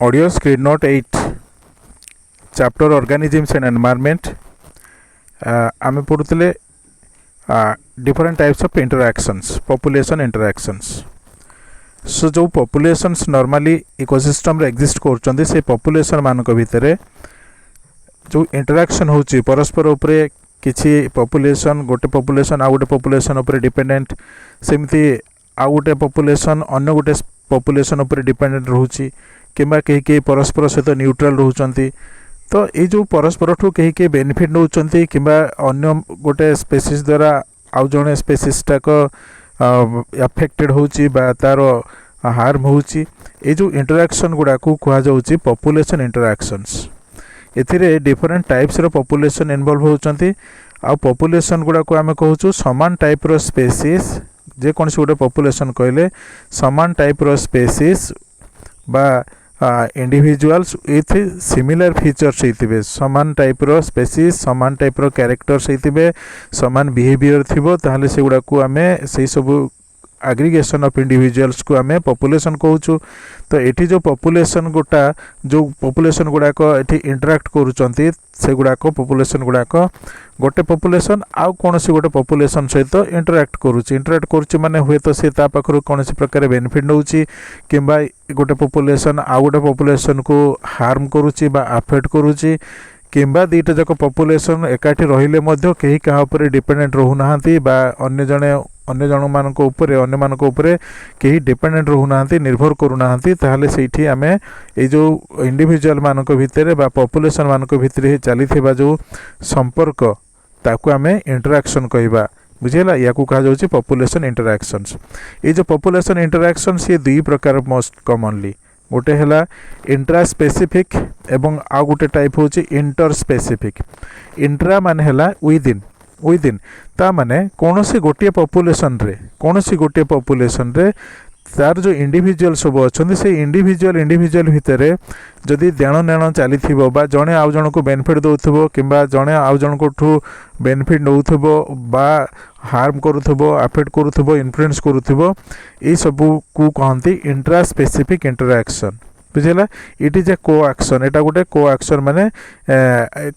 Audio screen note 8 chapter organisms and environment आम पढ़ुले different types of interactions population interactions. So जो populations normally ecosystem रे exist करछन्ते से पॉपुलेशन मानक भितर जो इंटरैक्शन होची परस्पर उपरे किछि पॉपुलेशन गोटे पॉपुलेशन आ गोटे पॉपुलेशन उपरे डिपेंडेंट सेमती आ गोटे पॉपुलेशन अन्य गोटे पॉपुलेशन उपरे डिपेंडेंट रहउची किंबा कहीं परस्पर सहित न्यूट्रल रोचंती। तो ये जो परस्पर ठू कहीं बेनिफिट नौचंती किंबा अन्य गोटे स्पेसीज द्वारा आउ जड़े स्पेसीज टाक अफेक्टेड होची बा तार हार्म होची। ये जो इंटरैक्शन गुड़ा को कहा जाउची पॉपुलेशन इंटरैक्शंस। एथिरे डिफरेंट टाइप्स रो पॉपुलेशन इन्वॉल्व होचंती। आ पॉपुलेशन गुड़ा को आमे कहूछु समान टाइप रो स्पेसीज जे कोन से गोटे पॉपुलेशन कहले समान टाइप रो स्पेसीज बा इंडिविजुअल्स विथ सिमिलर फीचर्स होइतिबे समान टाइप रो स्पेसीज समान टाइप रो कैरेक्टर्स होइतिबे समान बिहेवियर थिबो ताहले से गुडा को आमे सेही सब एग्रीगेशन ऑफ इंडिविजुअल्स को आमे पॉपुलेशन कहूछु। तो एठी जो पॉपुलेशन गुडा को एठी इंटरैक्ट करूचंती से गुडा को पॉपुलेशन गुडा को गोटे पॉपुलेशन आउ कोनसी गोटे पॉपुलेशन सहित इंटरैक्ट करूची माने हुए तो से ता पाखरु कोनसी प्रकार बेनिफिट नउची किंबा गोटे पॉपुलेशन आउ गोटे पॉपुलेशन को हार्म करूची बा अफेक्ट करूची किंबा दीटा जाक पॉपुलेशन एकाठी रहिले मध्य केही कहा ऊपर डिपेंडेंट रहुनाहांती बा अन्य जन मानक ऊपर केही डिपेंडेंट रहुनाहांती निर्भर करूनाहांती ताहले सेठी आमे ए जो इंडिविजुअल मानक भितरे बा पॉपुलेशन मानक भितरे चलीथिबा जो संपर्क ताकू आमे इंटरैक्शन कहबा बुझेला। या को कहा जाउची पॉपुलेशन इंटरैक्शंस। ए जो पॉपुलेशन इंटरैक्शंस ये दुई प्रकार मोस्ट कॉमनली गोटे है इंट्रा स्पेसिफिक एवं आउ गोटे टाइप होची इंटर स्पेसिफिक। इंट्रा माने है विदिन ता माने कोनोसी गोटे पॉपुलेशन रे तार जो इंडिविजुअल सब अच्छा से इंडिविजुअल भितर जदि देण नेण चली बा जड़े आउ जन को बेनिफिट दौथबो किंबा जड़े आउ जन को बेनिफिट नौथबो बा हार्म करुथबो अफेक्ट करुथबो इन्फ्लुएंस करुथबो ये सब को कहती इंट्रा स्पेसिफिक इंटरैक्शन बुझेला। इट इज ए को एक्शन एटा गोटे को एक्शन माने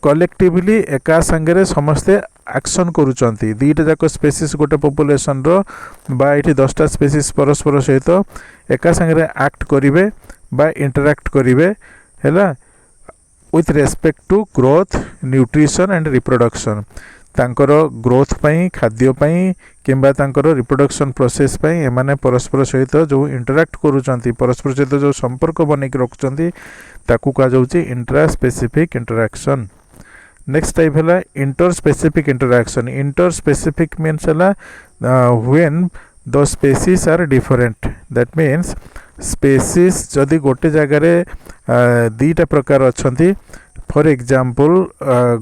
कलेक्टिवली एका संगे समस्ते एक्शन करूचंती दीटा जाक स्पेसीज गोटे पॉपुलेशन रो बा इठी 10टा स्पेसीज परस्पर सहित एका संगे एक्ट करिवे बा इंटरैक्ट करिवे हैला with respect to growth nutrition and reproduction तांकर ग्रोथ पई खाद्य पई किंबा तांकर रिप्रोडक्शन प्रोसेस पई एमाने परस्पर सहित जो इंटरैक्ट करूचंती परस्पर सहित जो संपर्क बनेक रखुचंती ताकू कहा जाउची intra specific interaction. Next type है inter specific interaction. Inter specific means when the species are different that means species जदि गोटे जगह दीटा प्रकार अच्छी फॉर एग्जांपल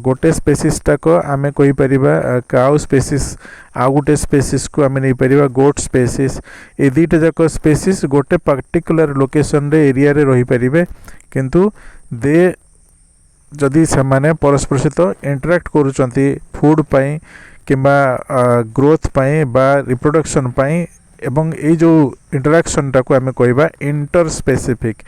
गोटे स्पेसीज टाक आमे कहि परिबा काउ स्पेसीज आउ गोटे स्पेसीज को आमे नहीं परिबा गोट स्पेसीज ए दीटा जाक स्पेसीज गोटे पर्टिकुलर लोकेशन रे एरिया रे रही परिबे किंतु दे जदि से माने परस्पर सहित इंटरैक्ट करूचंती फूड पाई किंबा ग्रोथ पाई बा रिप्रोडक्शन पाई एवं ये जो इंटरैक्शन टाको आमे कहबा इंटर स्पेसिफिक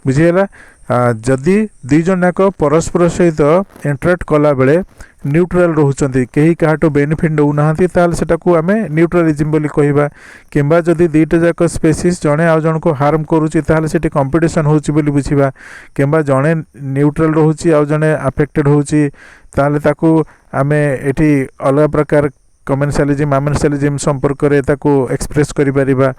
बुझिएला। जदि दुई जन जाक परस्पर सहित इंटरैक्ट कला बेले न्यूट्रल रोचंती कहीं काहाटो बेनिफिट नौनाहांती ताल सेटाको आमे न्यूट्रलिज्म बोली कहबा किंबा जदि दुईटा जाक स्पेसीज जड़े आउ जन को हार्म करूची ताल सेठी कंपटीशन होची बोली बुझिबा किंबा जड़े न्यूट्रल रोची आउ जने अफेक्टेड होची ताले ताको आमे एठी अलग प्रकार कमेंसालिज्म आमेंसालिज्म संपर्क रे ताको एक्सप्रेस करि परिबा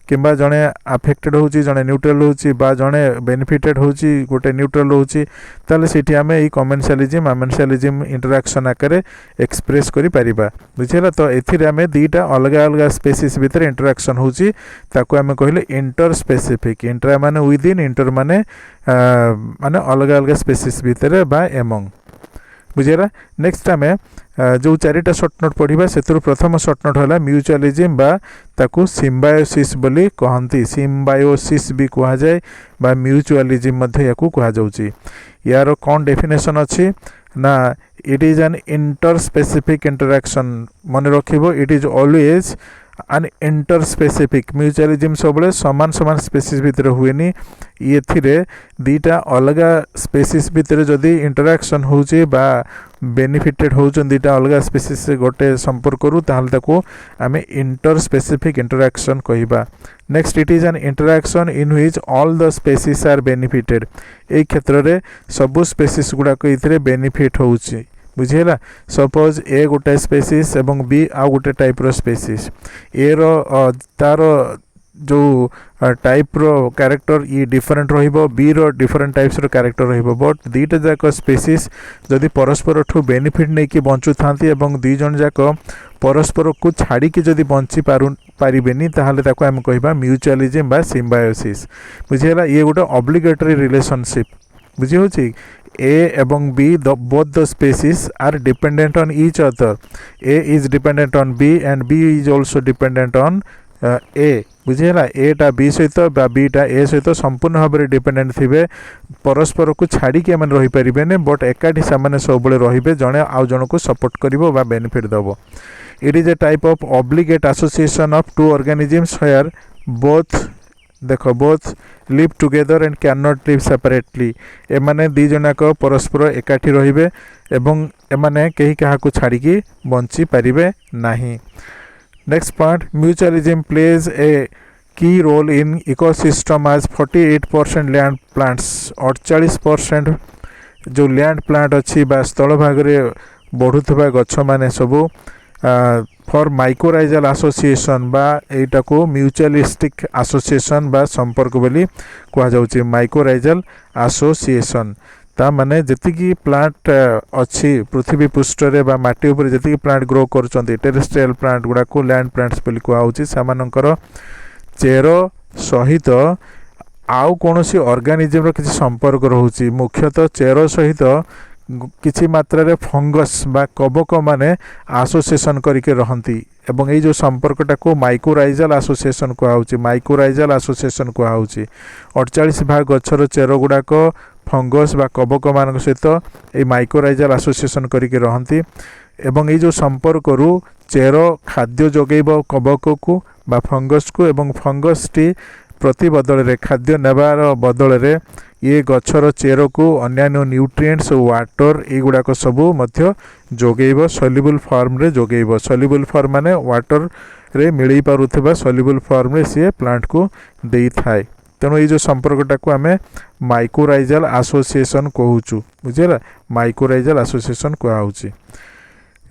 किंबा जड़े अफेक्टेड होची जड़े न्यूट्रल होची बा जड़े बेनिफिटेड होची गोटे न्यूट्रल होची ताले सेठी आमे ई कमेंसालिज्म आमेंसालिज्म इंटरैक्शन आकारे एक्सप्रेस करि परिबा बुझिला। तो एथिरे आमे दीटा अलग स्पेसीज भितर इंटरैक्शन होची ताको आमे कहले इंटर स्पेसिफिक। इंट्रा माने विदिन इंटर माने अलग स्पेसीज भितर बा एमंग बुझेला। नेक्स्ट आमे जो चारिटा शॉर्ट नोट पढ़िबा सेतुर प्रथम शॉर्ट नोट होला म्यूचुअलिज्म बा ताकू सिम्बायोसिस बोली कहंती सिम्बायोसिस भी कहा जाए बा म्यूचुअलिज्म मध्ये याकू कहा जाउची। यार कोन डेफिनेशन अछि ना it is N inter specific interaction मन रखिबो इट इज ऑलवेज आन इंटर स्पेसिफिक म्यूचुअलिज्म सब समान समान स्पेसीज भितर हुएनि ये दीटा अलग स्पेसीज भितर जदि इंटरैक्शन होउची बा बेनिफिटेड होउचन दीटा अलग स्पेसीज से गोटे संपर्क रु ताहले ताको आमे इंटर स्पेसिफिक इंटरैक्शन कहिबा। Next it is an interaction in which all the species are benefited ए क्षेत्र रे सब स्पेसीज गुडा को इथरे बेनिफिट होउची बुझेला। सपोज ए गोटे स्पेसीज एवं बी आउ गोटे टाइप रो स्पेसीज ए रो तार जो टाइप रो कैरेक्टर ये डिफरेंट रहिबो बी रो डिफरेंट टाइप्स रो कैरेक्टर रहिबो बट दीटा जाक स्पेसीज जदि परस्पर ठू बेनिफिट नै कि बंचु थांती एवं दी जन जाक परस्पर को छाड़ी कि जदि बंची पारिबेनी ताहाले ताको हम कहिबा म्यूचुअलिज्म बा सिम्बायोसिस बुझेला। ये गोटे ऑब्लिगेटरी रिलेशनशिप बुझी होची A एवं B both the species are dependent on each other. A is dependent on B and B is also dependent on A बुझेला। A टा B सहित बा B टा A सहित संपूर्ण भाव में डिपेंडेंट थिबे परस्पर को छाड़ी के मन रही परिबेने बट एकाठी सामान्य सब बळे रहिबे जणे आउ जण को सपोर्ट करिवो बा बेनिफिट दबो। It is a type of obligate association of two organisms where both देखो both live together and can not live separately एमाने दी जनाक परस्पर एकाठी रहिबे एवं एमाने केही काहाकू छाड़ी की बंची पारिबे नाही। Next point mutualism plays a की रोल इन इकोसिस्टम आज 48% लैंड प्लांट्स 48% जो लैंड प्लांट अच्छी बा स्थल भाग रे बढ़ुथबा गछ माने सबू फॉर माइकोराइजल एसोसिएशन बा एटा को म्यूचुअलिस्टिक एसोसिएशन बा संपर्क बोली कहा जाउची माइकोराइजल एसोसिएशन ता माने जति प्लांट अच्छी पृथ्वी पृष्ठ रे बा माटी ऊपर जति प्लांट ग्रो करचंती टेरेस्ट्रियल प्लांट गुडा को लैंड प्लांट्स बोली कहा होची सामानकर चेरो सहित आउ कोनोसी ऑर्गेनिजम रो किछि संपर्क रहउची मुख्यतः चेरो सहित किछि मात्रा रे फंगस बा कबक माने एसोसिएशन करके रहंती एवं ए जो संपर्कटा को माइकोराइजल एसोसिएशन कहा होची माइकोराइजल एसोसिएशन कहा होची 48 भाग गछर चेरो गुडा को फंगस बा कबक मान सहित ए माइकोराइजल एसोसिएशन करके रहंती एवं ए जो संपर्क रु चेरो खाद्य जोगेब कबक को बा फंगस को एवं फंगस टी प्रति बदल रे खाद्य नेबार बदल रे ये गछर चेरो को अन्यान्य न्यूट्रिएंट्स वाटर एगुड़ा को सबू मध्य जोगेब सल्युबल फॉर्म रे जोगेब सल्युबल फॉर्म माने वाटर रे मिलई पारुथबा सल्युबल फॉर्म रे से प्लांट को देई थाए तेणु ये जो संपर्कटा को आमे माइकोराइजल एसोसिएशन कहूचु बुझेला माइकोराइजल एसोसिएशन कहूची।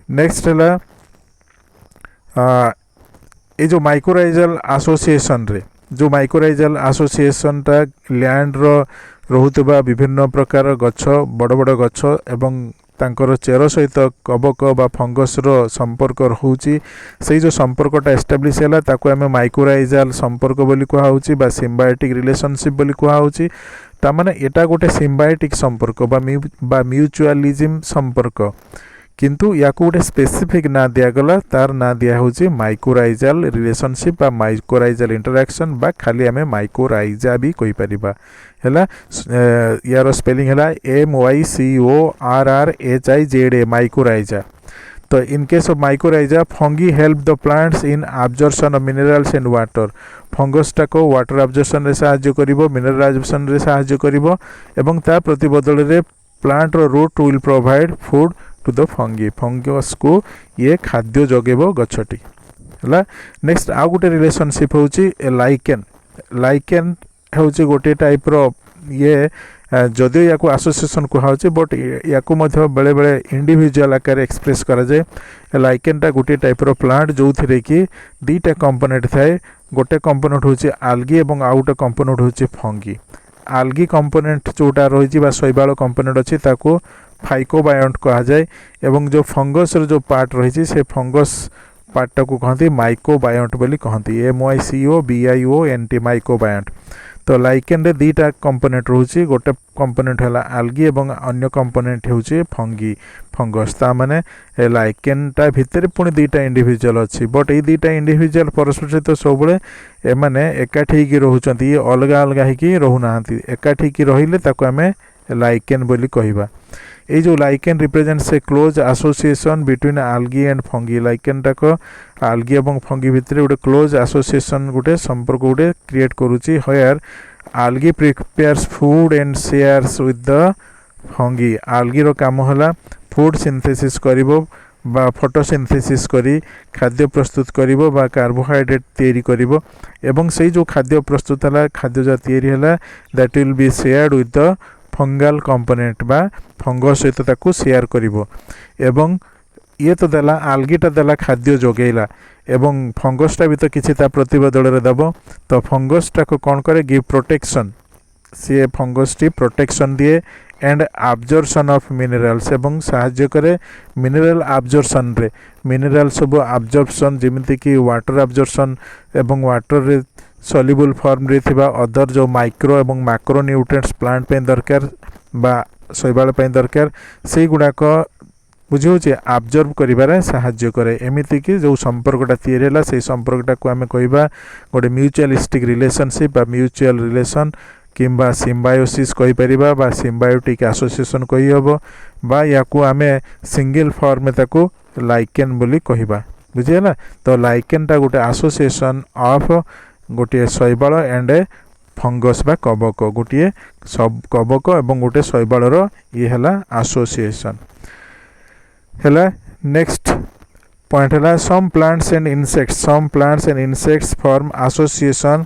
नेक्स्ट हला ये जो माइकोराइजल एसोसिएशन रे जो माइकोराइजल एसोसिएशन टा लैंड रो रहुतबा विभिन्न प्रकार गछ बड़ बड़ गछ एवं तांकर चेरो सहित कबक बा फंगस रो संपर्क रहउची सेही जो संपर्कटा एस्टाब्लिश हैला ताको आमे माइकोराइजल संपर्क बोली कहा होची बा सिम्बायोटिक रिलेशनशिप बोली कहा होची ता माने एटा गोटे सिम्बायोटिक संपर्क बा म्यूचुअलिज्म संपर्क किंतु याकू गोटे स्पेसिफिक ना दिया गला तार ना दिया होची माइकोराइजल रिलेशनशिप बा माइकोराइजल इंटरैक्शन बा खाली आमे माइकोराइजा भी कहि परिबा हैला यार स्पेलिंग हैला MYCORRHIZA माइकोराइजा। तो इन case of mycorrhiza fungi help the plants in absorption of minerals and water fungus टा को वाटर एब्जॉर्प्शन रे सहाय्य करिवो मिनरल एब्जॉर्प्शन रे सहाय्य करिवो एवं ता प्रति बदल रे प्लांट रो root will provide food to the fungi fungus को ये खाद्य जगेबो गछटी हला। नेक्स्ट आ गोटे रिलेशनशिप होची लाइकेन लाइकेन होची गोटे टाइप रो ये जदियो याकू एसोसिएशन कहा होची बट याकू मध्य बेले बेले इंडिविजुअल आकार एक्सप्रेस करा जाए लाइकेन टा गोटे टाइप रो प्लांट जो थिरे कि दीटा कंपोनेंट थाए गोटे कंपोनेंट होची आल्गी एवं आ गोटे कंपोनेंट होची फंगी आल्गी कंपोनेंट जोटा रही बा शैवाल कंपोनेंट अच्छी ताको फाइकोबायोंट कहा जाए एवं जो फंगस जो पार्ट रही से फंगस पार्टा को कहती माइकोबायोंट बोली कहती MYCOBIONT माइकोबायोंट। तो लाइकेन रे दीटा कंपोनेंट रोची गोटे कंपोनेंट है आल्गी एवं अन्य कंपोनेंट होची फंगी फंगस ता माने लाइकेन टा भितर पुणी दीटा इंडिविजुअल अच्छी बट ये दीटा इंडिविजुअल परस्पर सहित सब एमाने एकाठी की रहउचंती अलग अलग ही रहउनांती एकाठी की रहिले ताको आमे लाइकेन बोली कहिबा। ये जो lichen represents a close association between algae and fungi. Lichen टाक आल्गी एवं फंगी भितर गोटे क्लोज एसोसिएशन गोटे संपर्क गोटे क्रिएट करूची। Here algae prepares food and shares with the fungi. Algae रो काम होला फूड सिंथेसिस करिवो बा फोटोसिंथेसिस करी खाद्य प्रस्तुत करिवो बा कार्बोहाइड्रेट तैयारी करिवो एवं से जो खाद्य प्रस्तुत हला खाद्य जो तैयारी हला that will be shared with the fungal component बा फंगस सहित ताकू शेयर करिवो। एवं ये तो देला आल्गीटा देला खाद्य जोगेला एवं फंगसटा भी तो किसी ता प्रतिबदल रे दबो। तो फंगसटा को कौन करे गिव प्रोटेक्शन। सी फंगस टी प्रोटेक्शन दिए एंड आब्जर्शन ऑफ मिनरल्स एवं साहाय्य करे मिनरल आब्जर्शन रे। मिनरल सब आब्जर्शन जेमिति कि वाटर आब्जर्शन एवं वाटर रे सॉल्युबल फॉर्म रे थिबा अदर जो माइक्रो एवं मैक्रो न्यूट्रिएंट्स प्लांट पे दरकार बा शैवाल पे दरकार से गुड़ाक बुझे आब्जर्व करिबारे साहाय्य करे। एमिति कि जो संपर्कटा तैयारी होला से संपर्कटा को आमे कहिबा गोटे म्यूचुअलिस्टिक रिलेशनशिप बा म्यूचुअल रिलेशन किंबा सिम्बायोसिस कहि परिबा बा सिम्बायोटिक एसोसिएशन कहि हबो बा याकू आमे सिंगल फॉर्म में ताकू लाइकेन बोली कहिबा। बुझियला। तो लाइकेन टा गोटे एसोसिएशन ऑफ गोटे शैवाल एंड फंगस बा कबक गोटे सब कबक एवं गोटे शैवाल ये हला एसोसिएशन हला। नेक्स्ट पॉइंट हला some plants and insects form association.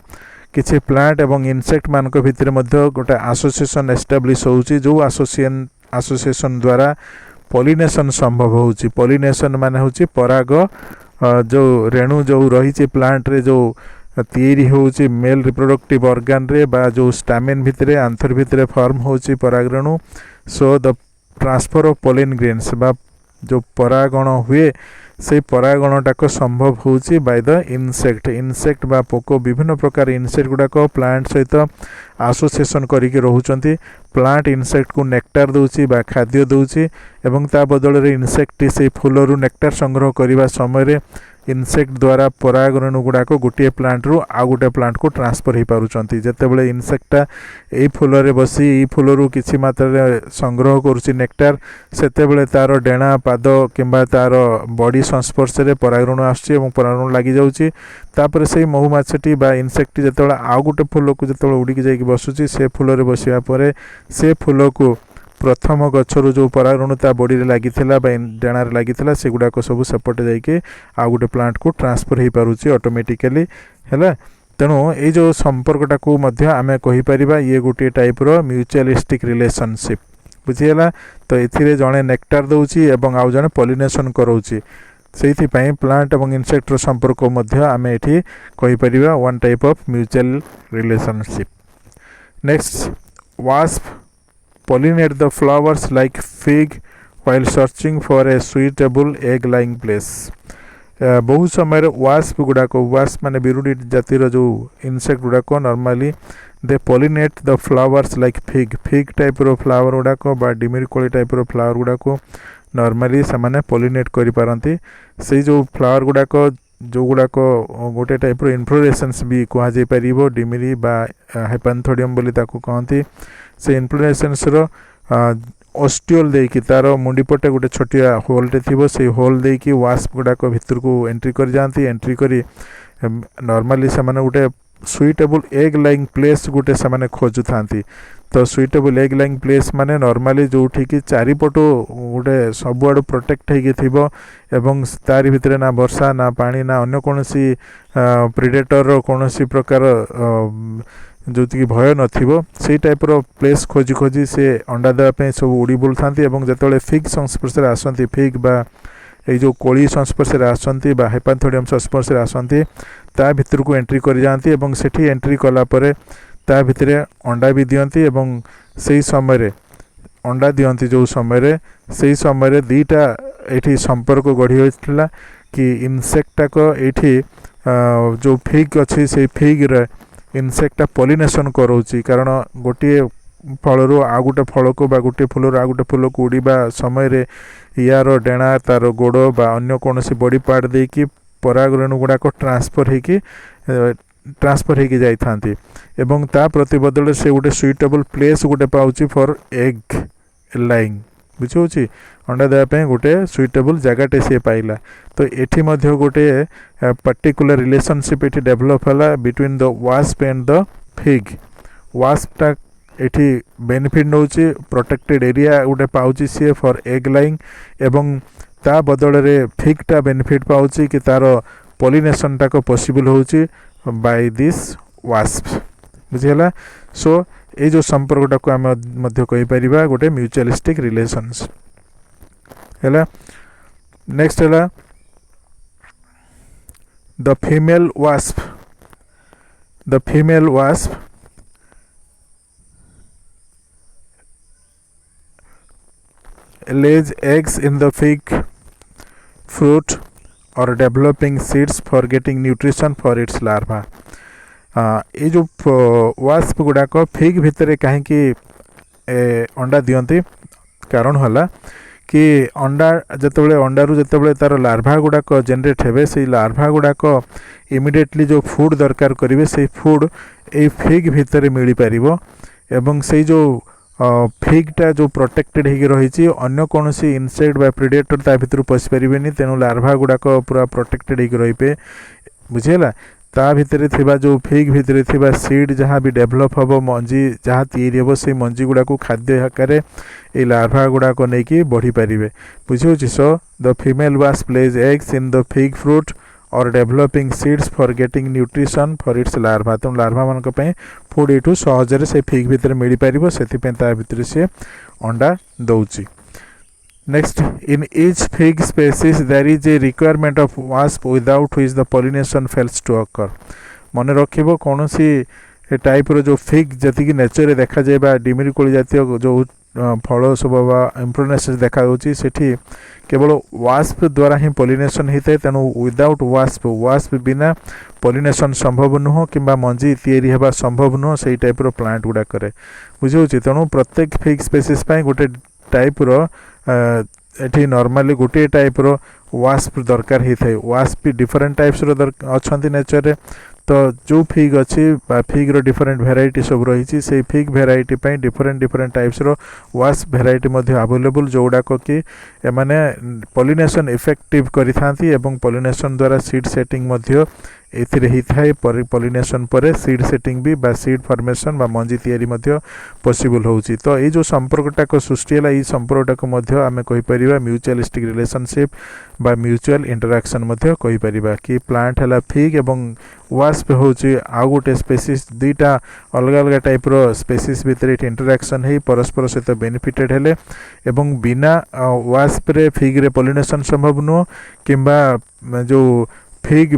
किछि प्लांट एवं इनसेक्ट मानक भितर मध्य गोटे एसोसिएशन एस्टाब्लिश होउची जो एसोसिएशन द्वारा पॉलिनेशन संभव होउची। पॉलिनेशन माने होउची पराग जो रेणु जो रही प्लांट रे जो तैयारी होउची मेल रिप्रोडक्टिव ऑर्गन रे बा जो स्टामेन भितरे आंथर भितरे फॉर्म होउची पराग रेणु। So the transfer of pollen grains बा जो परागण हुए से परागणटाक संभव होउची बाय द इनसेक्ट बा पोको विभिन्न प्रकार इनसेक्ट गुड़ाक प्लांट सहित एसोसिएशन करिके रहुचंती। प्लांट इनसेक्ट को नेक्टार दउची बा खाद्य दउची एवं ता बदल रे इनसेक्ट से फूलरू नेक्टार संग्रह करने समय रे इनसेक्ट द्वारा परागरेणु गुड़ाक गोटे प्लांट रु आ गोटे प्लांट को ट्रांसफर हो पारुचंती। जेतेबेले इनसेक्टा ए फूल रे बसी ए फूलरू किछि मात्रा रे संग्रह करूची नेक्टार सेतेबेले तार डेणा पाद किंबा तार बॉडी संस्पर्श रे परागरेणु आछी एवं परागरेणु लागि जाउची। तापर से महुमाछटी बा इनसेक्ट जेतेबेले आ गोटे फूल को जेतेबेले उड़ी जाइकी बसुची से फूल रे बसिया परे से फूल को प्रथम गच्छर जो परागरेणु ता बॉडी रे लागिथिला बा डेणा रे लागिथिला से गुडा को सब सेपटे जाइके आ गोटे प्लांट को ट्रांसफर हो पारुची ऑटोमेटिकली हैला। तेणु ये जो संपर्कटा को मध्य आमे कहि परिबा ये गोटे टाइप रो म्यूचुअलिस्टिक रिलेशनशिप। बुझियला। तो एथिरे जणे नेक्टार दउची एवं आउ जणे पॉलिनेशन करउची सेहि पई प्लांट एवं इनसेक्ट रो संपर्क मध्य आमे एठी कहि परिबा one type of mutual relationship. Next wasp pollinate the flowers like fig while searching for a suitable egg laying place। बहुत समय वास्प गुड़ाक वास्प माने बिरुडी जातिर जो इनसेक्ट गुड़ाक normally they pollinate the flowers like fig type रो flower गुड़ाक बा डिमिरिकोली टाइप रो फ्लावर गुड़ाक नॉर्मली से माने पॉलिनेट करि पारंती। से जो फ्लावर गुड़ाक जो गुड़ाक गोटे टाइप रो इन्फ्लोरेसेंस भी कहा जाय परिबो डिमिरी बा हाइपेंथोडियम बोली ताकू कहंती। से इन्फ्लोरेसेंस रो ऑस्टियोल देकी तार मुंडी पटे गोटे छोटिया होलटे थिबो से होल देकी वास्प गुड़ाक भितर को एंट्री कर जाती। एंट्री करी नॉर्मली से माने गोटे सुइटेबल एग लाइंग प्लेस गोटे से माने खोजु थांती। तो सुइटेबल एग लाइंग प्लेस माने नॉर्मली जोठी कि चारिपटो गोटे सबुआड़ प्रोटेक्ट होइके थिबो एवं तारि भितरे ना वर्षा ना पानी ना अन्य कोनोसी प्रेडेटर रो कोनोसी प्रकार जोति भय नथिबो से टाइप रो प्लेस खोजी खोजी से अंडा देवा पे सब उड़ी बुल थांती। एवं जेतेबेले फिग संस्पर्श रे आसंती फिग बा ए जो कोली संस्पर्श रे आसंती बा हाइपेंथोडियम संस्पर्श रे आसंती ता भितर को एंट्री कर जाती एवं सेठी एंट्री कला परे ता भितरे अंडा भी दियंती एवं सेही समय रे अंडा दियंती जो समय रे सेही समय रे दीटा एठी संपर्क गढ़ी होइतला कि इनसेक्टा को एठी जो फिग अछि से फिग रे इनसेक्टा पॉलिनेशन करोची। कारण गोटे फलरू आ गोटे फल को बा गोटे फूलर आ गोटे फूल को उड़ीबा समय रे यार डेणा तार गोड़ बा अन्य कोनोसी बॉडी पार्ट देकी परागरेणु गुड़ाक ट्रांसफर होइकी ट्रांसफर होगी जाइथांती एवं ता प्रतिबदल से गोटे सुइटेबल प्लेस गोटे पाउची फॉर एग लाइंग बुझे अंडा देवाई गोटे सुइटेबल जगहटे सी पाइला तो एठी मध्य गोटे पर्टिकुलर रिलेशनशिप एठी डेभलप होला between the wasp and the fig वास्पटा एठी बेनिफिट नौची प्रोटेक्टेड एरिया गोटे पाउची सी फॉर एग लाइंग एवं ता बदल रे फिगटा बेनिफिट पाउची कि तार पॉलिनेशन टाक पॉसिबल होची बाय दिस वास्प बुझेला सो ये जो संपर्कटा को आम मध्य कहि परिबा गोटे म्यूचुअलिस्टिक रिलेशंस हैला नेक्स्ट हैला the female wasp lays eggs in the fig fruit or developing seeds for getting nutrition for its larva ये जो वास्प गुड़ाक फिग भितर कहीं अंडा दियंती कारण होला कि अंडा जितेबाला अंडारू जितेबाला तार लार्भा गुड़ाक जेनेट हेबे से लार्भा गुड़ाक इमिडिएटली जो फूड दरकार करेंगे से फूड ये फिग भितर मिल पारिबो एवं से जो फिगटा जो प्रोटेक्टेड होगी रही अन्य कौन इनसेक्ट बा प्रेडेटर ता भीतर पशि पारे तेणु लार्भा गुड़ाक पूरा प्रोटेक्टेड होगी रही बुझेगा ता भितर थिबा जो फिग भितर थिबा सीड जहाँ भी डेभलप हम मंजी जहाँ तैयारी हम से मंजी गुड़ा को खाद्य आकार ये लार्भा गुड़ाक नहीं बढ़ी पारे बुझे so the female wasp lays eggs in the fig fruit or developing seeds for getting nutrition for its larva तेणु लार्भा मान फूड यू सहजरे से फिग भितर मिल पार से भितर सी अंडा दौची next in each fig species there is a requirement of wasp without which the pollination fails to occur मन रखिबो कौन सी टाइप रो जो फिग जति नेचर देखा जाए डिमिरी कोली जातीय जो फल सब इम्प्रोनेशन देखा सेठी केवल वास्प द्वारा ही पॉलिनेशन होता है तेणु विदाउट वास्प बिना पॉलिनेशन संभव नुह कि मंजी तैयारी हेबा संभव नुह से टाइप रो प्लांट गुड़ा करे बुझे तेणु प्रत्येक फिग स्पेसीज गोटे टाइप रो एठी नॉर्मली गोटे टाइप रो वास्प दरकार होता है वास्प डिफरेंट टाइप्स रो अच्छा नेचर रे तो जो फिग अच्छी फिग रो डिफरेंट वेराइटी सब रही से फिग वेराइटी डिफरेंट टाइप्स रो वास्प वेराइटी अवेलेबल जोड़ाक कि एमाने पॉलिनेशन इफेक्टिव करि थांती एवं पॉलिनेशन द्वारा सीड सेटिंग एथिरे ही थाए पॉलिनेशन पर सीड सेटिंग भी बा सीड फॉर्मेशन बा मंजी तैयारी पॉसिबल होउची तो ये जो संपर्कटा को सृष्टि है ये संपर्कटा को आमे कहि परिबा म्यूचुअलिस्टिक रिलेशनशिप बा म्यूचुअल इंटरैक्शन कहि परिबा कि प्लांट हला फिग एवं वास्प होउची आ गोटे स्पेसीज दुईटा अलग अलग टाइप रो स्पेसीज भितर इंटरैक्शन है परस्पर सहित बेनिफिटेड हेले एवं बिना वास्प रे फिग रे पॉलिनेशन संभव नुह किंबा जो फिग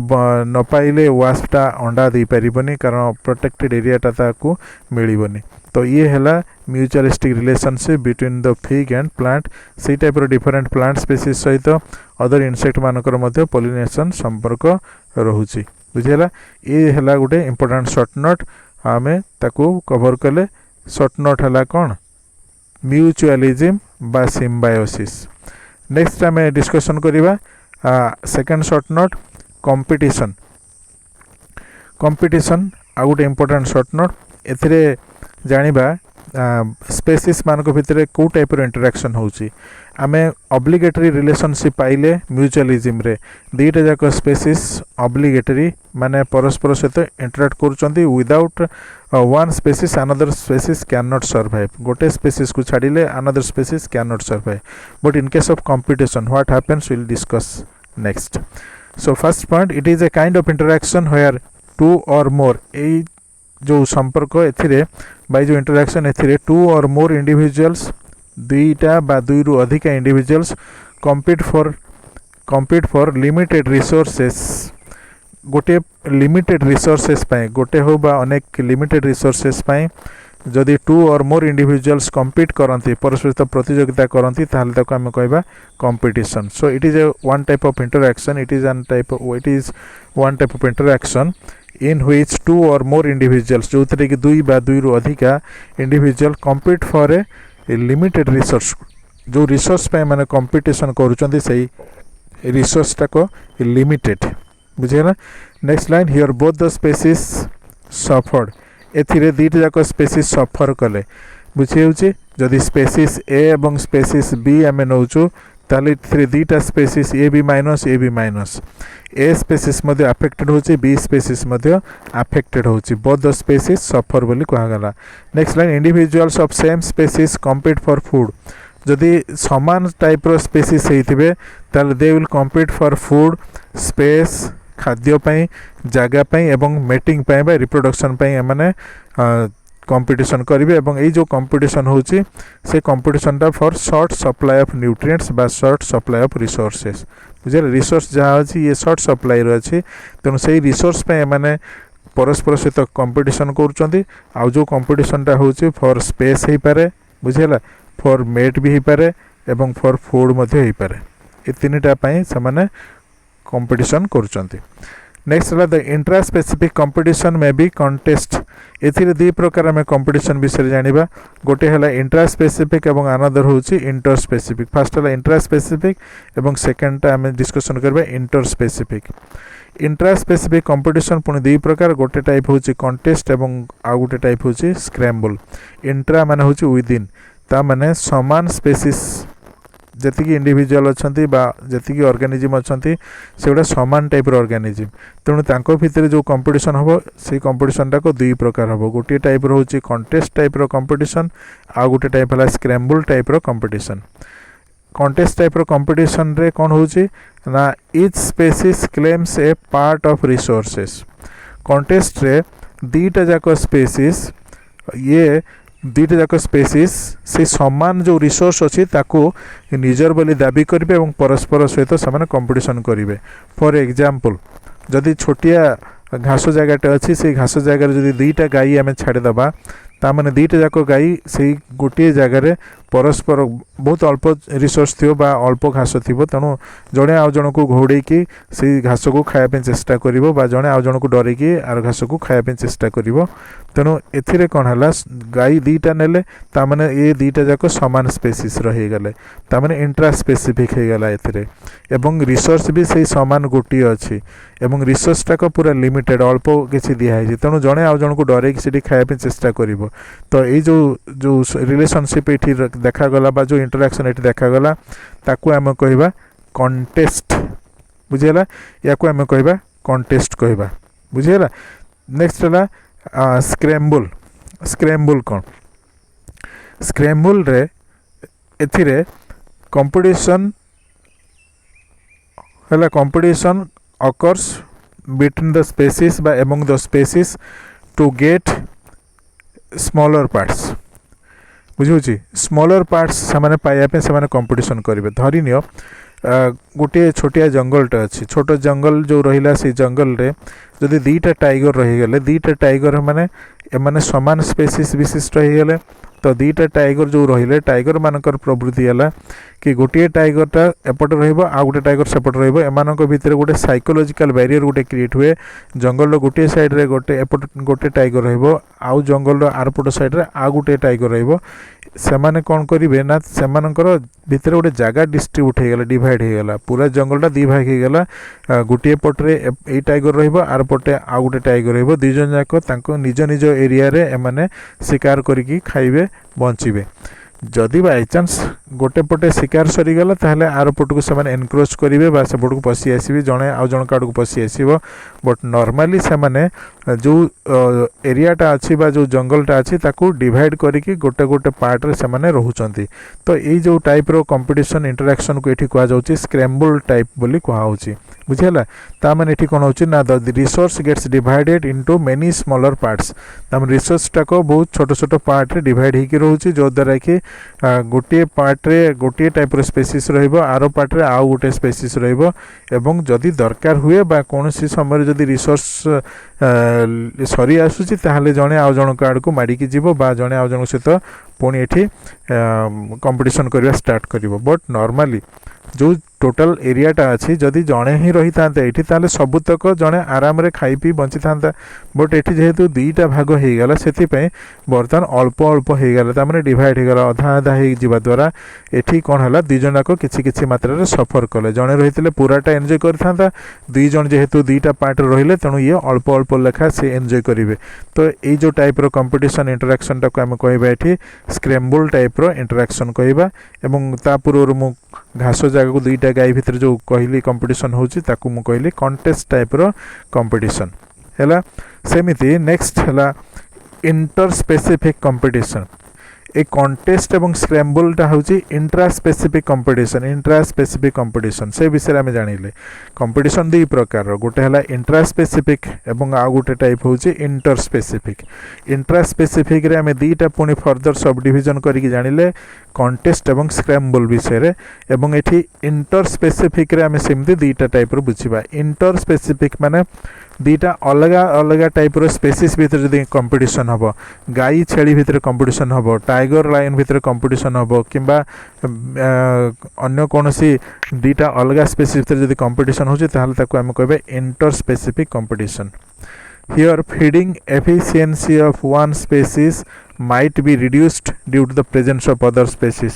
न पाइले वास्पटा अंडा दे पारिबनी कारण प्रोटेक्टेड एरियाटा ताकू मिलिबनी तो ये हैला mutualistic relationship between the fig and plant से टाइप रो डिफरेंट प्लांट स्पेसीज सहित अदर इनसेक्ट मानकर मध्य पॉलिनेशन संपर्क रहुची बुझेला ये हैला गोटे इंपोर्टेंट शॉर्ट नोट आमे ताकू कवर कले शॉर्ट नोट हैला कौन म्यूचुअलिज्म बा सिम्बायोसिस नेक्स्ट आमे डिस्कशन करिबा सेकंड शॉर्ट नोट कंपटीशन आ गोटे इंपोर्टेंट शॉर्ट नोट एथिरे जानिबा स्पेसीज मानक भितर को टाइप रो इंटरैक्शन होउची आमे ऑब्लिगेटरी रिलेशनशिप पाइले म्यूचुअलिज्म रे दुईटा जाक स्पेसीज ऑब्लिगेटरी माने परस्पर सहित इंटरैक्ट करूचंती without one species another species can not survive गोटे स्पेसीज को छाड़िले another species can not survive but in case of competition what happens will discuss next so first point it is a kind of interaction where two or more ए जो संपर्क एथिरे bye जो interaction एथिरे to or more individuals दुईटा बा दुई रु अधिक individuals compete for limited resources गोटे लिमिटेड रिसोर्सेस पाए गोटे हो बा अनेक लिमिटेड रिसोर्सेस पाए जदि to or more individuals compete करती परस्पर प्रतियोगिता करती ताहले ताको आमे कहबा competition so it is a one type of interaction it is one type of interaction in which two or more individuals जो थे कि दुई बा दुई रु अधिका individual compete for a limited resource जो रिसोर्स पे माने कंपटीशन करूचंती सही रिसोर्स टाको लिमिटेड बुझीगला। Next line here both the species suffered एथिरे दुईटा जाक स्पेसीज सफर कले बुझी जदि स्पेसीज ए एवं स्पेसीज बी आम नौचु ताले दुईटा species A B minus A species affected होची बी स्पेसीज आफेक्टेड होची बोथ द स्पेसीज सफर बोली कहगला। Next line individuals of same species compete for food जदि समान टाइप रो स्पेसीज होइथिबे ताले they will compete for food space खाद्यपाई जगापाई एवं मेटिंग पाई बा रिप्रोडक्शन पाई एमाने कंपटीशन करेंगे और ये जो कंपटीशन होची से कंपटीशन टा for short supply of nutrients बा शॉर्ट सप्लाई ऑफ रिसोर्सेस बुझे रिसोर्स जहाँ अच्छी ये शॉर्ट सप्लाई अच्छी तेणु से रिसोर्स पे एमाने परस्पर सहित कंपटीशन करुँच आउ जो कंपटीशन टा होची फॉर स्पेस हो पारे बुझेगा फॉर मेट भी हो पारे एवं फॉर फूड मध्य हो पारे ये तीनटा से माने कंपटीशन करुँच। नेक्स्ट है the intra specific competition may be contest एथिरे दी प्रकार आम कंपटीशन विषय जानिबा गोटे है इंट्रा स्पेसिफिक एवं अनदर होची इंटर स्पेसिफिक फास्ट है इंट्रा स्पेसिफिक एवं सेकेंडटा आम डिस्कसन करबा inter specific. Intra specific competition पुणी दी प्रकार गोटे टाइप होची कंटेस्ट एवं आउ गोटे टाइप होची स्क्रैम्बल। इंट्रा माने होची विदिन ता माने समान स्पेसीज जतिकी इंडिविजुअल अच्छी जतिकी ऑर्गेनिज्म अच्छा से गुड़ा सामान टाइप ऑर्गेनिज्म तेणु तांको भितर जो कंपटीशन हम से कंपटीशन टाक दुई प्रकार हम गोटे टाइप रोचे कंटेस्ट टाइप कंपटीशन आ गोटे टाइप है scramble type competition. Contest type competition रे कौन होची ना each species claims A part of resources contest रे दीटा जाक स्पेसीज ये दुईटा जाक स्पेसीज से समान जो रिसोर्स अच्छी ताकू निजर बोली दाबी करेंगे और परस्पर सहित से कंपटीशन करेंगे। फॉर एग्जांपल जदि छोटिया घास जगहटे अच्छी से घास जगार जदि दुईटा गाई आम छाड़ीदबा ताने दुईटा जाक गाई से गोटे जगार परस्पर बहुत अल्प रिसोर्स थी अल्प घास थी तेणु जड़े आउ जन को घोड़े से घास को खायापी चेष्टा कर जड़े आउ जन को डरकी आर घास को खायापी चेष्टा कर तेणु ए कौन है गाई दुईटा नेले ताने ये दुईटा जाक सामान स्पेसीस रहीगले ताने इंट्रा स्पेसिफिक होगला एवं रिसोर्स भी से सामान गोटे अच्छी एवं रिसोर्स टाक पूरा लिमिटेड अल्प किसी दिखाई तेणु जड़े आउ जन को डरकी से खायापी चेष्टा कर तो ये जो रिलेशनशिप ये देखागला बा जो इंटरैक्शन ये देखागला ताकू आम कहवा कंटेस्ट बुझीगला या आम कहवा कंटेस्ट कहवा बुझीगला। नेक्स्ट है स्क्रैम्बल। स्क्रैम्बल कौन स्क्रैम्बल रे एथिरे कंपटीशन है competition occurs between the species बा among the species to get smaller parts बुझे स्मॉलर पार्ट्स से पाइबा से कंपटीशन करेंगे। धरी नियो गोटे छोटिया जंगलटे अच्छी छोट जंगल जो रहा से जंगल रे जदि दुईटा टाइगर रहीगले दुईटा टाइगर माने एमाने समान स्पेसीज विशिष्ट रहीगले तो दुईटा टाइगर जो रहिले टाइगर मानकर प्रवृत्ति है कि गोटे टाइगरटा एपटे रहिबो आ गोटे टाइगर सेपटे रहिबो एमानक भितर गोटे साइकोलॉजिकल बैरियर गोटे क्रिएट हुए जंगल गोटे साइड रे गोटे एपट गोटे टाइगर रहिबो आउ जंगल आरपट साइड रे आ गोटे टाइगर रहिबो सेमाने कौन करेंगे ना सेमानकर भितर गोटे जगह डिस्ट्रीब्यूट हो गला डिवाइड हो गला पूरा जंगलटा दी भाग हो गला गोटे पटे ए टाइगर रहिबो आर पटे आ गोटे टाइगर रहिबो दुई जन जाक तांको निज निज एरिया रे एमाने शिकार करिकी खाइबे बंचिबे। जदि बाई चान्स गोटे पटे शिकार सरीगला ताहले आर पटको से एनक्रोच करेंगे बा से पटको पशि आसबे जड़े आउ जन आड़ को पशि आसो बट नॉर्मली से जो एरियाटा अच्छी बा जो जंगलटा अच्छी ताकू डिवाइड करके गोटे गोटे पार्ट रे से रोचंती तो ये जो टाइप रो कंपटीशन इंटरैक्शन को ये कहुच्छी स्क्रैम्बल टाइप बोली कहुच्छी बुझेगा ताने ये कौन होची ना the resource gets divided into many smaller parts ताम रिसोर्स टाक बहुत छोट छोट पार्ट रे डिवाइड होकर रोचे जो द्वारा कि गोटे पार्ट रे गोटे टाइप रो स्पेसीस रहिबो आरो पार्ट रे आउ गोटे स्पेसीस रहिबो एवं जदि दरकार हुए बा कोनोसी समय जदि रिसोर्स सरी आसुची ताहले जणे आउ जण कार्ड को मारिकी जीवो बा जणे आउ जण सहित पुणी एठी कंपटीशन करवा स्टार्ट करिवो बट नॉर्मली जो टोटल एरियाटा अच्छी जदि जड़े ही रही था ये ताले सबुतक जड़े आराम रे खाई पी बंची था बट ये जेहेतु दुईटा भाग हो गला से बर्तमान अल्प अल्प हो गला तार डिवाइड हो गला अधा अधा हो द्वारा ये कौन है दुई जन जाक किसी मात्रा रे सफर कले जड़े रही पूराटा एंजॉय करता दुई जन जेहेतु दुईटा पार्ट रहिले तेणु ये अल्प अल्प लेखा से एंजॉय करेंगे तो ये जो टाइप रो कंपटीशन इंटरैक्शन टाक आम कहवा ये स्क्रैम्बल टाइप रो इंटरैक्शन कहवा एवं ता पूर्व मु घास जगह को दुईटा गाई भितर जो कहली कंपटीशन होची ताकू मु कहली कंटेस्ट टाइप रो कंपटीशन हैला सेमिति नेक्स्ट हैला इंटर स्पेसिफिक कंपटीशन ए कंटेस्ट एवं स्क्रैम्बलटा होची इंट्रा स्पेसिफिक कंपटीशन से विषय आम जानिले कंपटीशन दुई प्रकार गोटे है इंट्रा स्पेसिफिक एवं आउ गोटे टाइप होची इंटर स्पेसिफिक इंट्रा स्पेसिफिक रे आम दुईटा पुणी फर्दर सब डिविजन करके जानिले कंटेस्ट एवं स्क्रैम्बल विषय एवं एठी इंटर स्पेसिफिक रे आम सेमती दुईटा टाइप रो बुझिबा इंटर स्पेसिफिक माने दुईटा अलग अलग टाइप रो स्पेसीस भितर जदि कंपटीशन हम गाई छेली भितर कंपटीशन हम टाइगर लायन भितर कंपटीशन हम किंबा अन्य कौन सी दुईटा अलग स्पेसीस भितर जदि कंपटीशन होची ताहले ताकू आम कहबे inter specific competition here feeding efficiency of one species might be reduced due to the presence of other species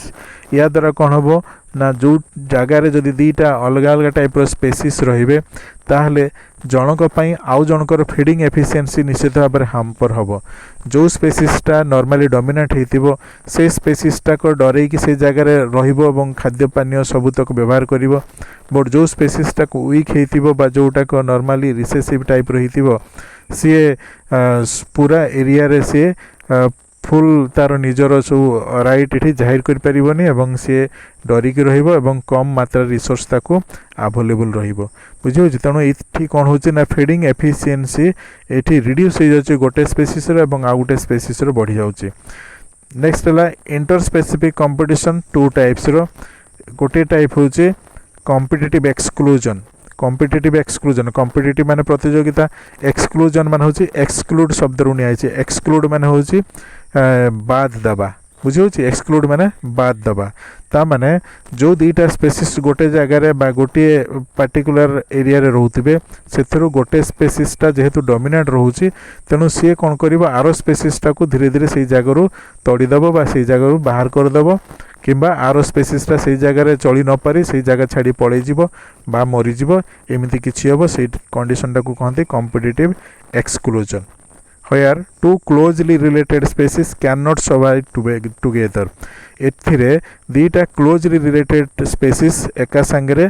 या द्वारा कौन हम ना जो जगार जदि दुईटा अलग अलग टाइप स्पेसीस रे ताहले जनक आउ जनकर फीडिंग एफिशिएंसी निश्चित भाव में हाम्पर हम जो स्पेसीसटा नॉर्मली डोमिनेट होइतिबो से स्पेसीसटा को डरे कि से जगार रहिबो एवं खाद्य पानीय सबुतक व्यवहार करिवो बट जो स्पेसीसटा को वीक होइतिबो बा जोटा को नॉर्मली रिसेसिव टाइप रहितिबो सी पूरा एरिया रे सी फुल तार निजर सब राइट ये जाहिर करें एवं सी डरिकी रही कम मात्रा रिसोर्स ताको अवेलेबल रुझे तेणु ये कौन होना फीडिंग एफिशिएंसी ये रिड्यूस हो जाए गोटे स्पेसीस आउ गोटे स्पेसीस बढ़ी जाऊँगी नेक्स्ट है inter specific competition two types गोटे टाइप हूँ कॉम्पिटिटिव एक्सक्लूजन कॉम्पिटिटिव माने प्रतियोगिता एक्सक्लूजन मान हूँ एक्सक्लूड शब्द रू निआई एक्सक्लूड माने हूँ बाद दबा बुझे एक्सक्लूड माने बाद दबा ता माने जो दुईटा स्पेसीस गोटे जगार बा गोटे पार्टिकुलर एरिया रे रोहुतिबे सेथरो गोटे स्पेसीसटा जेहेतु डोमिनेट रोहुची तेणु सी कौन कर आर स्पेसीसटा को धीरे धीरे से जगार तड़ीदेव बा से जगार बाहर करदेव किंबा आर स्पेसीसटा से जगार चली न पारि से जगह छाड़ी पलैजिव बा मरीजिव एमती किछि हबो से कंडीशनटा को कहते competitive exclusion where two closely related species cannot survive together एथिरे दुईटा क्लोजली रिलेटेड स्पेसीस एका संगे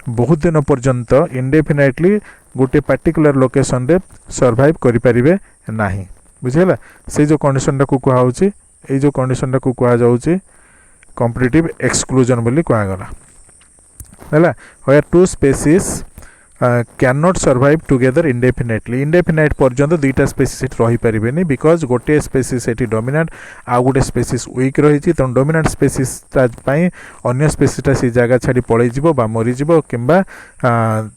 बहुत दिन पर्यंत इंडेफिनाइटली गोटे पार्टिकुलर लोकेशन रे सर्वाइव करि परिबे नाही बुझेला से जो कंडीशन को कहा होची ए जो कंडीशन को कहा जाउची कॉम्पिटिटिव एक्सक्लूजन बोली कहा गला हैला where two species can not survive together indefinite पर्यंत दुईटा स्पेसीस रही पारे बिकज गोटे स्पेसीस ये डोमिनेट आउ गोटे स्पेसीस वीक रही तेणु डोमिनेट स्पेसीसटा अन्य स्पेसीसटा से जगह छाड़ी पलैजिव बा मरीजिव किंबा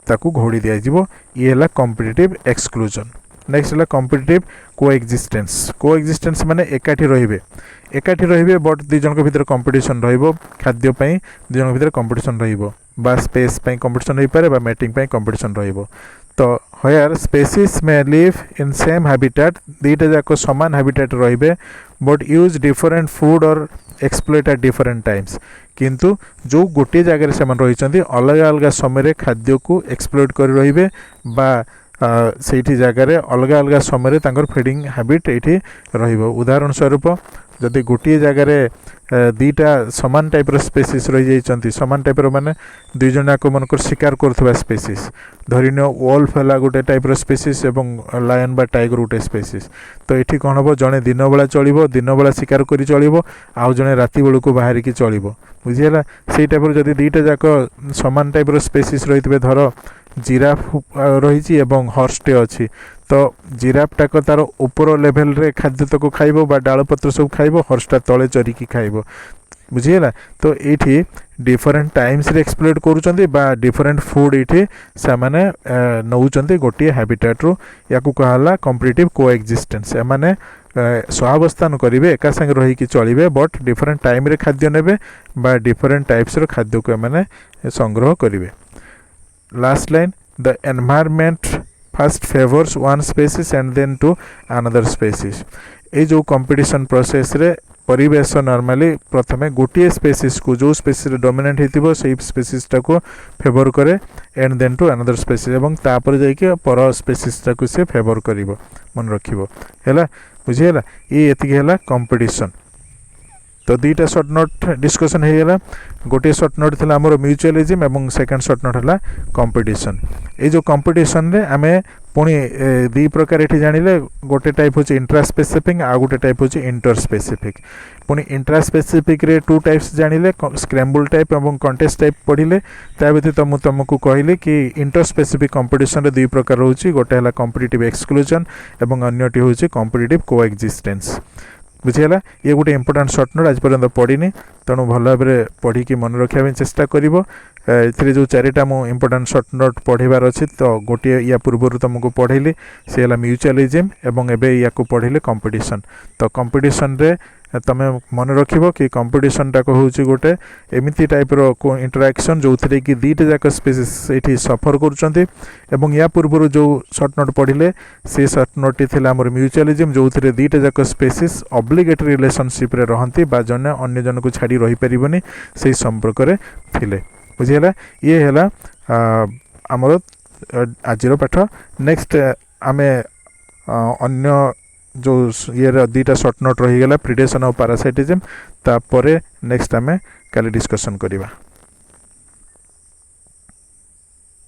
ताकू घोड़ी दिया ये है कॉम्पिटिटिव एक्सक्लूजन नेक्स्ट है कॉम्पिटिटिव कोएक्जिस्टेंस माने एकाठी रहिबे बट दुई जन भीतर कंपटीशन रहिबो खाद्य पई दुई जन भीतर कंपटीशन रहिबो बा स्पेस पई कंपटीशन रही पारे बा मैटिंग पई कंपटीशन रहिबो तो हेयर स्पेसीस में लिव इन सेम हैबिटेट दुईटा जाक समान हैबिटेट रहिबे बट यूज डिफरेंट फूड और एक्सप्लोइट एट डिफरेंट टाइम्स किंतु जो गोटे जगह से रही अलग अलग समय खाद्य को एक्सप्लोइट कर रहिबे बा से जगार अलग अलग समय फीडिंग हैबिट ये उदाहरण स्वरूप जदि गोटे जगार दुईटा सामान टाइप स्पेसीस रही जाती सामान टाइप माने दुई जन जाक मन शिकार करुवा स्पेसीस धरी नियो वोल्फ है गोटे टाइप स्पेसीस और लायन बा टाइगर गोटे स्पेसीस तो ये कौन हम जड़े दिन बेला चलो दिन बेला शिकार कर चलो आउ जड़े राति बेलू बाहर की चलो बुझीगला से टाइप जदि दुईटा जाक सामान टाइप स्पेसीस रही थे धर जिराफ रही हर्सटे अच्छी तो जिराफटा को तार ऊपर लेवल रे खाद्य तक खाइबो बा डाल पत्र सब खाइबो हर्सटा तले चरिकी खाइबो बुझीगला तो ये डिफरेंट टाइम्स रे एक्सप्लोइट करूचंदी बा डिफरेंट फूड ये से नौचंदी गोटे हैबिटेट रू या कहला कॉम्पिटिटिव कोएक्जिस्टेंस एमाने ସହାବସ୍ଥାନ କରିବେ ଏକା ସାଙ୍ଗେ ରହିକି ଚଳିବେ ବଟ୍ ଡିଫରେଣ୍ଟ ଟାଇମ୍ରେ ଖାଦ୍ୟ ନେବେ ବା ଡିଫରେଣ୍ଟ ଟାଇପ୍ସର ଖାଦ୍ୟକୁ ଏମାନେ ସଂଗ୍ରହ କରିବେ। Last line the environment first favours one species and then to another species. ଏଇ ଯେଉଁ କମ୍ପିଟିସନ୍ ପ୍ରୋସେସ୍ରେ ପରିବେଶ ନର୍ମାଲି ପ୍ରଥମେ ଗୋଟିଏ ସ୍ପେସିସ୍କୁ ଯେଉଁ ସ୍ପେସିସ୍ରେ ଡୋମିନେଣ୍ଟ ହେଇଥିବ ସେଇ ସ୍ପେସିସ୍ଟାକୁ ଫେଭର କରେ and then to another species ଏବଂ ତାପରେ ଯାଇକି ପର ସ୍ପେସିସ୍ଟାକୁ ସେ ଫେଭର କରିବ। ମନେ ରଖିବ ହେଲା, ବୁଝିହେଲା। ଏତିକି ହେଲା କମ୍ପିଟିସନ୍। तो दुईटा सर्ट नोट डिस्कसन हो गला। गोटे सर्ट नोट थी आमर म्यूचुअलिज्म और सेकेंड सर्ट नोट है कंपटीशन। ये जो कंपटीशन रे आमे पुणी दी प्रकार ये जानिले गोटे टाइप हूँ इंट्रास्पेसिफिक आ गोटे टाइप हूँ इंटरस्पेसिफिक। पुणी इंट्रास्पेसिफिक रे टू टाइप्स जानिले स्क्रैम्बल टाइप और कंटेस्ट टाइप पढ़िले। ता व्यतीत मुझे तुमको कहली कि इंटरस्पेसिफिक कंपटीशन रे दुई प्रकार रोचे, गोटे है कॉम्पिटिटिव एक्सक्लूजन और अन्यटी हूँ कॉम्पिटिटिव कोएक्जिस्टेंस। बुझीगला। ये गोटे इंपोर्टेंट सर्ट नोट आज पर्यंत पढ़ी तेणु भल भाव पढ़ी कि मन रखा चेष्टा करिवो। एथिरे जो चारिटा मु इंपोर्टेंट सर्ट नोट पढ़ार अच्छी तो गोटे या पूर्व तुमको पढ़ेली सी है म्यूचुअलिज्म एवं एबे या को पढ़िले कंपटीशन। तो कंपटीशन रे तमे मन रखिबो कि कंपटीशन टाक होउची गोटे एमिति टाइप रो इंटरैक्शन जो थे कि दीटा जाक स्पीसीज एठी सफर करूचंती। एवं या पूर्व जो सर्ट नोट पढ़िले से सर्ट नोट थिला हमर म्यूचुअलिज्म जो थे दीटा जाक स्पीसीज ऑब्लिगेटरी रिलेशनशिप रे रहंती बा जने अन्य जन को छाड़ी रही परिबनी से संपर्क रे थिले। बुझीगला। ये है आमर आजिर पाठ। नेक्स्ट आमे अन्य जो ये दुईटा सर्ट नोट रहीगला प्रिडेशन और पैरासाइटिज्म तापरे नेक्स्ट आमे काली डिस्कशन करिबा।